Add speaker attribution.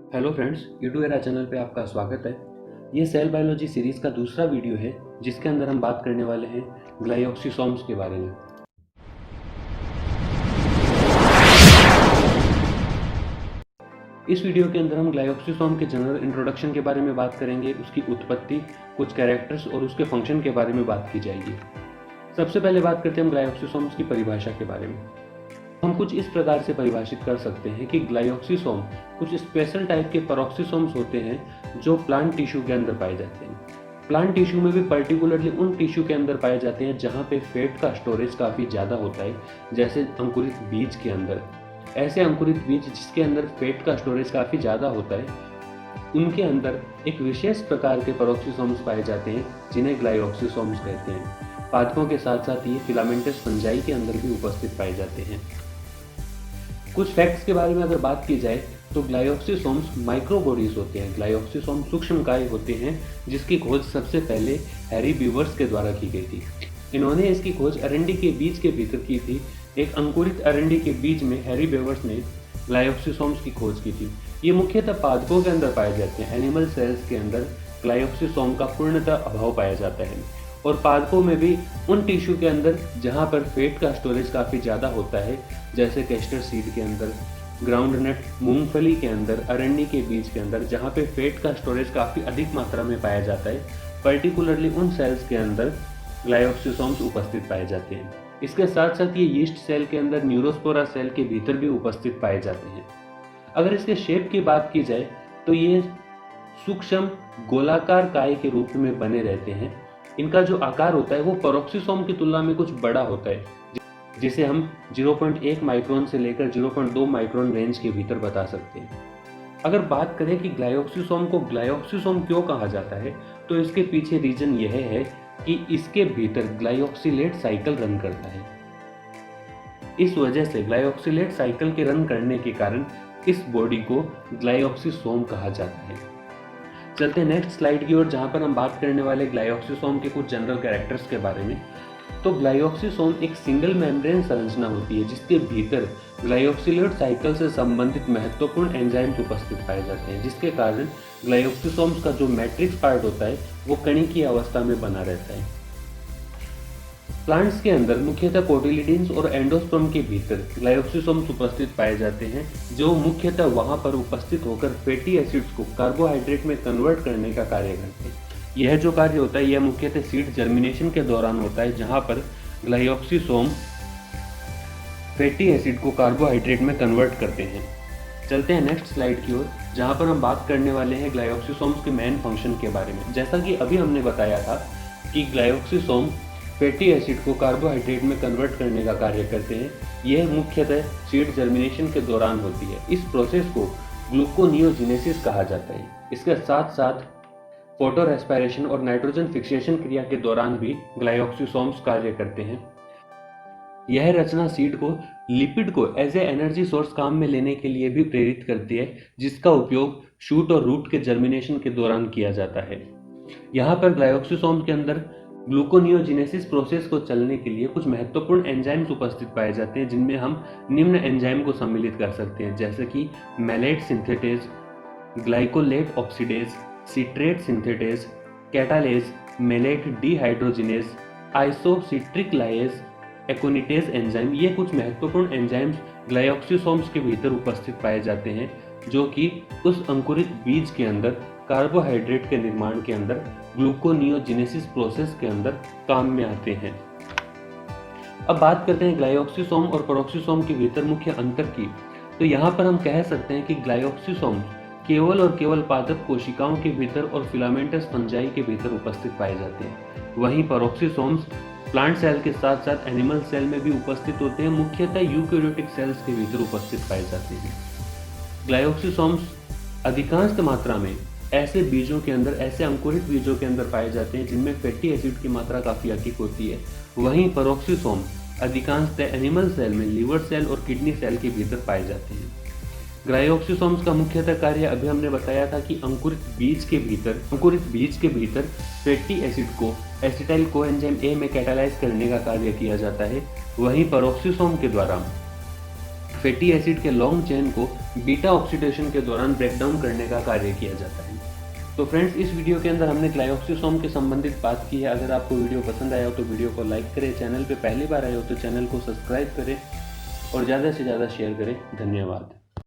Speaker 1: Hello friends, YouTube era channel पे आपका स्वागत है। ये सेल बायोलॉजी सीरीज़ का दूसरा वीडियो है जिसके अंदर हम बात करने वाले हैं ग्लाइऑक्सिसोम्स के बारे में। इस वीडियो के अंदर हम ग्लाइऑक्सिसोम के जनरल इंट्रोडक्शन के बारे में बात करेंगे, उसकी उत्पत्ति, कुछ कैरेक्टर्स और उसके फंक्शन के बारे में बात की जाएगी। सबसे पहले बात करते हैं हम ग्लाइऑक्सिसोम्स की परिभाषा के बारे में। हम कुछ इस प्रकार से परिभाषित कर सकते हैं कि ग्लाइऑक्सिसोम कुछ स्पेशल टाइप के पेरोक्सिसोम्स होते हैं जो प्लांट टिश्यू के अंदर पाए जाते हैं। प्लांट टिश्यू में भी पर्टिकुलरली उन टिश्यू के अंदर पाए जाते हैं जहाँ पे फैट का स्टोरेज काफ़ी ज़्यादा होता है, जैसे अंकुरित बीज के अंदर। ऐसे अंकुरित बीज जिसके अंदर फैट का स्टोरेज काफ़ी ज़्यादा होता है, उनके अंदर एक विशेष प्रकार के पेरोक्सिसोम्स पाए जाते हैं जिन्हें ग्लाइऑक्सिसोम्स कहते हैं। पादपों के साथ साथ ये फिलामेंटस फंजाई के अंदर भी उपस्थित पाए जाते हैं। कुछ फैक्ट्स के बारे में अगर बात की जाए तो ग्लाइऑक्सिसोम्स माइक्रोबॉडीज होते हैं। ग्लाइऑक्सिसोम सूक्ष्मकाय होते हैं जिसकी खोज सबसे पहले हैरी बीवर्स के द्वारा की गई थी। इन्होंने इसकी खोज अरंडी के बीज के भीतर की थी। एक अंकुरित अरंडी के बीज में हैरी बीवर्स ने ग्लाइऑक्सिसोम्स की खोज की थी। ये मुख्यतः पादपों के अंदर पाए जाते हैं। एनिमल सेल्स के अंदर ग्लाइऑक्सिसोम का पूर्णतः अभाव पाया जाता है और पादपों में भी उन टिश्यू के अंदर जहाँ पर फैट का स्टोरेज काफ़ी ज़्यादा होता है, जैसे कैस्टर सीड के अंदर, ग्राउंडनट मूंगफली के अंदर, अरंडी के बीज के अंदर, जहाँ पे फैट का स्टोरेज काफ़ी अधिक मात्रा में पाया जाता है, पर्टिकुलरली उन सेल्स के अंदर ग्लाइऑक्सिसोम्स उपस्थित पाए जाते हैं। इसके साथ साथ ये यीस्ट सेल के अंदर, न्यूरोस्पोरा सेल के भीतर भी उपस्थित पाए जाते हैं। अगर इसके शेप की बात की जाए तो ये सूक्ष्म गोलाकार काय के रूप में बने रहते हैं। इनका जो आकार होता है वो पेरोक्सिसोम की तुलना में कुछ बड़ा होता है, जिसे हम 0.1 माइक्रोन से लेकर 0.2 माइक्रोन रेंज के भीतर बता सकते हैं। अगर बात करें कि ग्लाइऑक्सिसोम को ग्लाइऑक्सिसोम क्यों कहा जाता है, तो इसके पीछे रीजन यह है कि इसके भीतर ग्लाइऑक्सिलेट साइकिल रन करता है। इस वजह से ग्लाइऑक्सिलेट साइकिल के रन करने के कारण इस बॉडी को ग्लाइऑक्सिसोम कहा जाता है। चलते हैं नेक्स्ट स्लाइड की ओर, जहां पर हम बात करने वाले ग्लाइऑक्सिसोम के कुछ जनरल कैरेक्टर्स के बारे में। तो ग्लाइऑक्सिसोम एक सिंगल मेम्ब्रेन संरचना होती है जिसके भीतर ग्लाइऑक्सिलेट साइकिल से संबंधित महत्वपूर्ण एंजाइम्स उपस्थित पाए जाते हैं, जिसके कारण ग्लाइऑक्सिसोम्स का जो मैट्रिक्स पार्ट होता है वो कणिकीय अवस्था में बना रहता है। प्लांट्स के अंदर मुख्यतः कोटिलिडन्स और एंडोस्पर्म के भीतर ग्लाइऑक्सिसोम्स उपस्थित पाए जाते हैं, जो मुख्यतः वहां पर उपस्थित होकर फैटी एसिड्स को कार्बोहाइड्रेट में कन्वर्ट करने का कार्य करते हैं। यह जो कार्य होता है यह मुख्यतः सीड जर्मिनेशन के दौरान होता है, जहां पर ग्लाइऑक्सिसोम फैटी एसिड को कार्बोहाइड्रेट में कन्वर्ट करते हैं। चलते हैं नेक्स्ट स्लाइड की ओर, जहां पर हम बात करने वाले हैं ग्लाइऑक्सिसोम्स के मेन फंक्शन के बारे में। जैसा कि अभी हमने बताया था कि ग्लाइऑक्सिसोम फैटी एसिड को कार्बोहाइड्रेट में कन्वर्ट करने का कार्य करते हैं। यह मुख्यतः सीड जर्मिनेशन के दौरान होती है। इस प्रोसेस को ग्लूकोनियोजेनेसिस कहा जाता है। इसके साथ साथ फोटो रेस्पिरेशन और नाइट्रोजन फिक्सेशन क्रिया के दौरान भी ग्लाइऑक्सिसोम्स कार्य करते हैं। यह रचना सीड को लिपिड को एज ए एनर्जी सोर्स काम में लेने के लिए भी प्रेरित करती है, जिसका उपयोग शूट और रूट के जर्मिनेशन के दौरान किया जाता है। यहाँ पर ग्लाइऑक्सिसोम के अंदर ग्लूकोनियोजेनेसिस प्रोसेस को चलने के लिए कुछ महत्वपूर्ण एंजाइम्स उपस्थित पाए जाते हैं, जिनमें हम निम्न एंजाइम को सम्मिलित कर सकते हैं, जैसे कि malate synthetase, glycolate oxidase, citrate synthetase, catalase, malate dehydrogenase, isocitric lyase, aconitase enzyme. ये कुछ महत्वपूर्ण एंजाइम्स ग्लाइऑक्सिसोम्स के भीतर उपस्थित पाए जाते हैं, जो कि उस अंकुरित बीज के अंदर कार्बोहाइड्रेट के निर्माण के अंदर ग्लूकोनियोजेनेसिस प्रोसेस के अंदर काम में आते हैं। अब बात करते हैं ग्लाइऑक्सिसोम और पेरोक्सिसोम के भीतर मुख्य अंतर की। तो यहाँ पर हम कह सकते हैं कि ग्लाइऑक्सिसोम केवल और केवल पादप कोशिकाओं के भीतर और फिलामेंटस फंजाई के भीतर उपस्थित पाए जाते हैं। वहीं पेरोक्सिसोम्स प्लांट सेल के साथ साथ एनिमल सेल में भी उपस्थित होते हैं, मुख्यतः यूकेरियोटिक सेल्स के भीतर उपस्थित पाए जाते हैं। ग्लाइऑक्सिसोम्स अधिकांश मात्रा में ऐसे बीजों के अंदर, ऐसे अंकुरित बीजों के अंदर पाए जाते हैं जिनमें फैटी एसिड की मात्रा काफ़ी अधिक होती है। वहीं पेरोक्सिसोम अधिकांशतः एनिमल सेल में लिवर सेल और किडनी सेल के भीतर पाए जाते हैं। ग्लाइऑक्सिसोम्स का मुख्यतः कार्य अभी हमने बताया था कि अंकुरित बीज के भीतर फैटी एसिड को एसिटाइल कोएंजाइम ए में कैटालाइज करने का कार्य किया जाता है। वहीं पेरोक्सिसोम के द्वारा फैटी एसिड के लॉन्ग चेन को बीटा ऑक्सीडेशन के दौरान ब्रेकडाउन करने का कार्य किया जाता है। तो फ्रेंड्स, इस वीडियो के अंदर हमने ग्लाइऑक्सिसोम के संबंधित बात की है। अगर आपको वीडियो पसंद आया हो तो वीडियो को लाइक करें, चैनल पे पहली बार आए हो तो चैनल को सब्सक्राइब करें और ज़्यादा से ज़्यादा शेयर करें। धन्यवाद।